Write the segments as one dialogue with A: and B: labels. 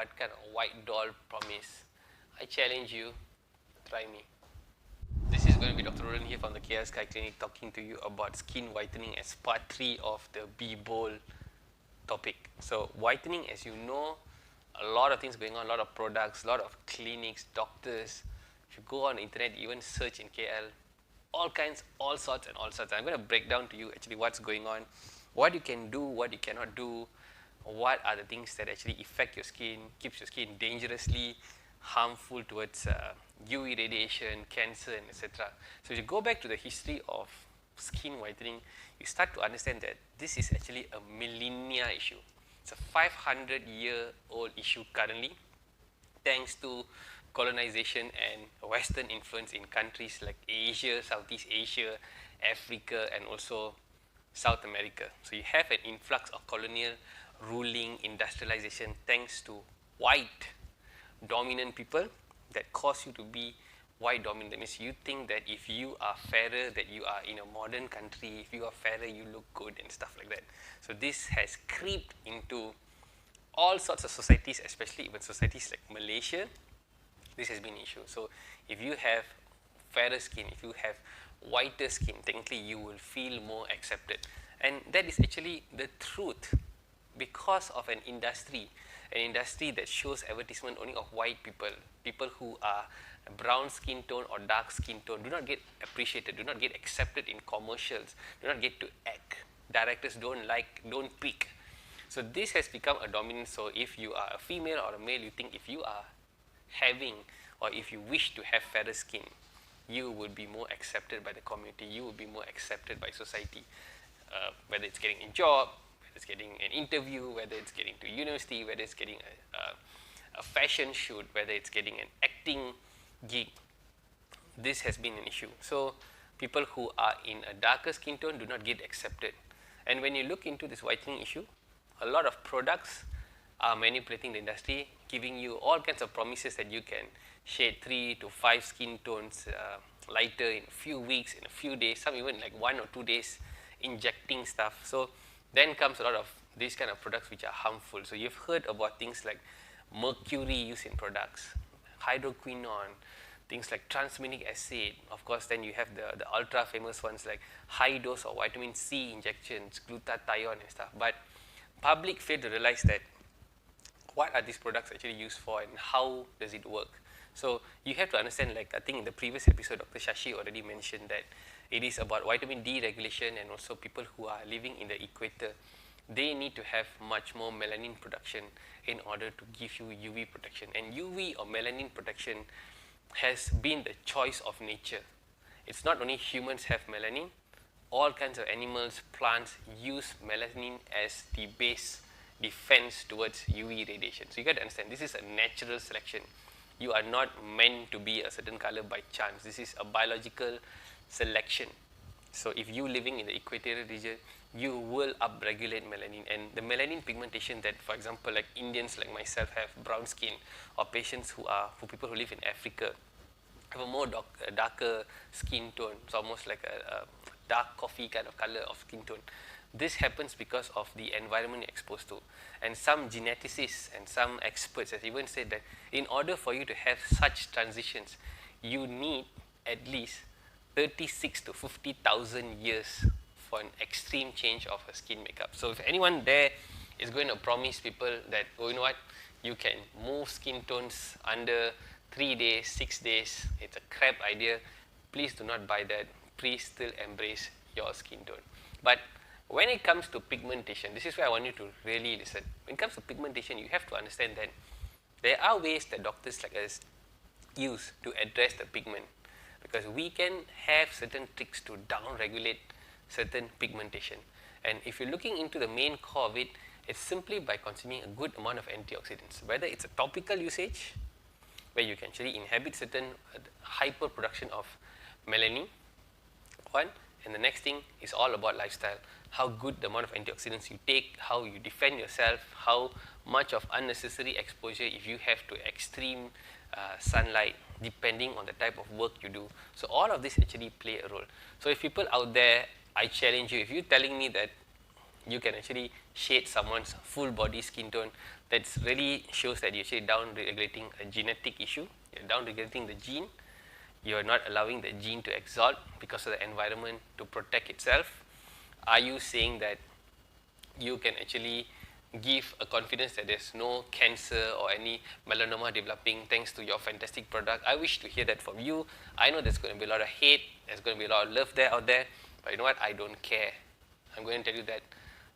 A: What kind of white doll promise? I challenge you, try me. This is going to be Dr. Roden here from the KR Sky Clinic talking to you about skin whitening as part 3 of the Be Bold topic. So whitening, as you know, a lot of things going on, a lot of products, a lot of clinics, doctors. If you go on the internet, even search in KL, all kinds, all sorts and all sorts. I'm going to break down to you actually what's going on, what you can do, what you cannot do, what are the things that actually affect your skin, keeps your skin dangerously harmful towards UV radiation, cancer, and etc. So if you go back to the history of skin whitening, you start to understand that this is actually a millennia issue. It's a 500-year-old issue currently, thanks to colonization and Western influence in countries like Asia, Southeast Asia, Africa, and also South America. So you have an influx of colonial ruling, industrialization, thanks to white dominant people that cause you to be white dominant. That means you think that if you are fairer, that you are in a modern country, if you are fairer, you look good and stuff like that. So this has creeped into all sorts of societies, especially even societies like Malaysia. This has been an issue. So if you have fairer skin, if you have whiter skin, technically you will feel more accepted. And that is actually the truth because of an industry that shows advertisement only of white people. People who are brown skin tone or dark skin tone do not get appreciated, do not get accepted in commercials, do not get to act. Directors don't pick. So this has become a dominant. So if you are a female or a male, you think if you are having or if you wish to have fairer skin, you will be more accepted by the community, you will be more accepted by society, whether it's getting a job, whether it's getting an interview, whether it's getting to university, whether it's getting a fashion shoot, whether it's getting an acting gig. This has been an issue. So people who are in a darker skin tone do not get accepted. And when you look into this whitening issue, a lot of products are manipulating the industry, giving you all kinds of promises that you can shade 3 to 5 skin tones lighter in a few weeks, in a few days, some even like 1 or 2 days, injecting stuff. So then comes a lot of these kind of products which are harmful. So you've heard about things like mercury used in products, hydroquinone, things like transaminic acid. Of course, then you have the ultra famous ones like high dose of vitamin C injections, glutathione and stuff. But public fail to realize that what are these products actually used for and how does it work. So you have to understand, like I think in the previous episode, Dr. Shashi already mentioned that it is about vitamin D regulation, and also people who are living in the equator, they need to have much more melanin production in order to give you UV protection. And UV or melanin protection has been the choice of nature. It's not only humans have melanin, all kinds of animals, plants use melanin as the base defense towards UV radiation. So you got to understand, this is a natural selection. You are not meant to be a certain color by chance. This is a biological selection. So if you living in the equatorial region, you will upregulate melanin, and the melanin pigmentation that, for example, like Indians like myself have brown skin, or patients who people who live in Africa have a more darker skin tone. It's almost like a dark coffee kind of color of skin tone. This happens because of the environment you're exposed to. And some geneticists and some experts have even said that in order for you to have such transitions, you need at least 36 to 50,000 years for an extreme change of a skin makeup. So if anyone there is going to promise people that, oh, you know what, you can move skin tones under 3 days, 6 days, it's a crap idea. Please do not buy that. Please still embrace your skin tone. But when it comes to pigmentation, this is where I want you to really listen. When it comes to pigmentation, you have to understand that there are ways that doctors like us use to address the pigment, because we can have certain tricks to down-regulate certain pigmentation. And if you're looking into the main core of it, it's simply by consuming a good amount of antioxidants, whether it's a topical usage, where you can actually inhibit certain hyper production of melanin, one, and the next thing is all about lifestyle. How good the amount of antioxidants you take, how you defend yourself, how much of unnecessary exposure if you have to extreme sunlight, depending on the type of work you do. So all of this actually play a role. So if people out there, I challenge you, if you're telling me that you can actually shade someone's full body skin tone, that really shows that you're actually down-regulating a genetic issue. You're down-regulating the gene. You're not allowing the gene to exalt because of the environment to protect itself. Are you saying that you can actually give a confidence that there's no cancer or any melanoma developing thanks to your fantastic product? I wish to hear that from you. I know there's going to be a lot of hate, there's going to be a lot of love out there, but you know what? I don't care. I'm going to tell you that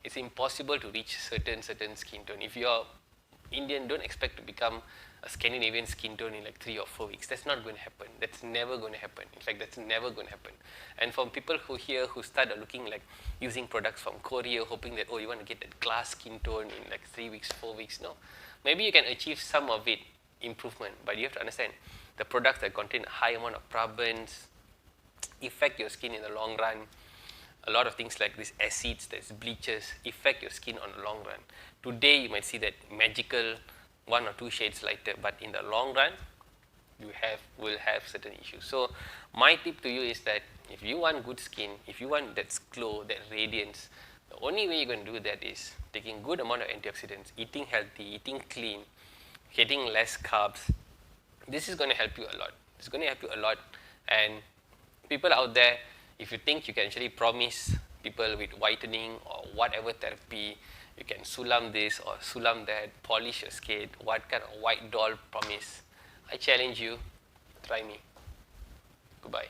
A: it's impossible to reach certain skin tone. If you're Indian, don't expect to become a Scandinavian skin tone in like 3 or 4 weeks. That's not going to happen. That's never going to happen. In fact, that's never going to happen. And from people who start looking like using products from Korea, hoping that, oh, you want to get that glass skin tone in like 3 weeks, 4 weeks. No. Maybe you can achieve some of it, improvement, but you have to understand the products that contain a high amount of parabens affect your skin in the long run. A lot of things like these acids, there's bleaches, affect your skin on the long run. Today, you might see that magical 1 or 2 shades lighter, but in the long run, you will have certain issues. So, my tip to you is that if you want good skin, if you want that glow, that radiance, the only way you're going to do that is taking good amount of antioxidants, eating healthy, eating clean, getting less carbs. This is going to help you a lot. It's going to help you a lot. And people out there, if you think you can actually promise people with whitening or whatever therapy, you can sulam this or sulam that, polish your skin, what kind of white doll promise? I challenge you, try me. Goodbye.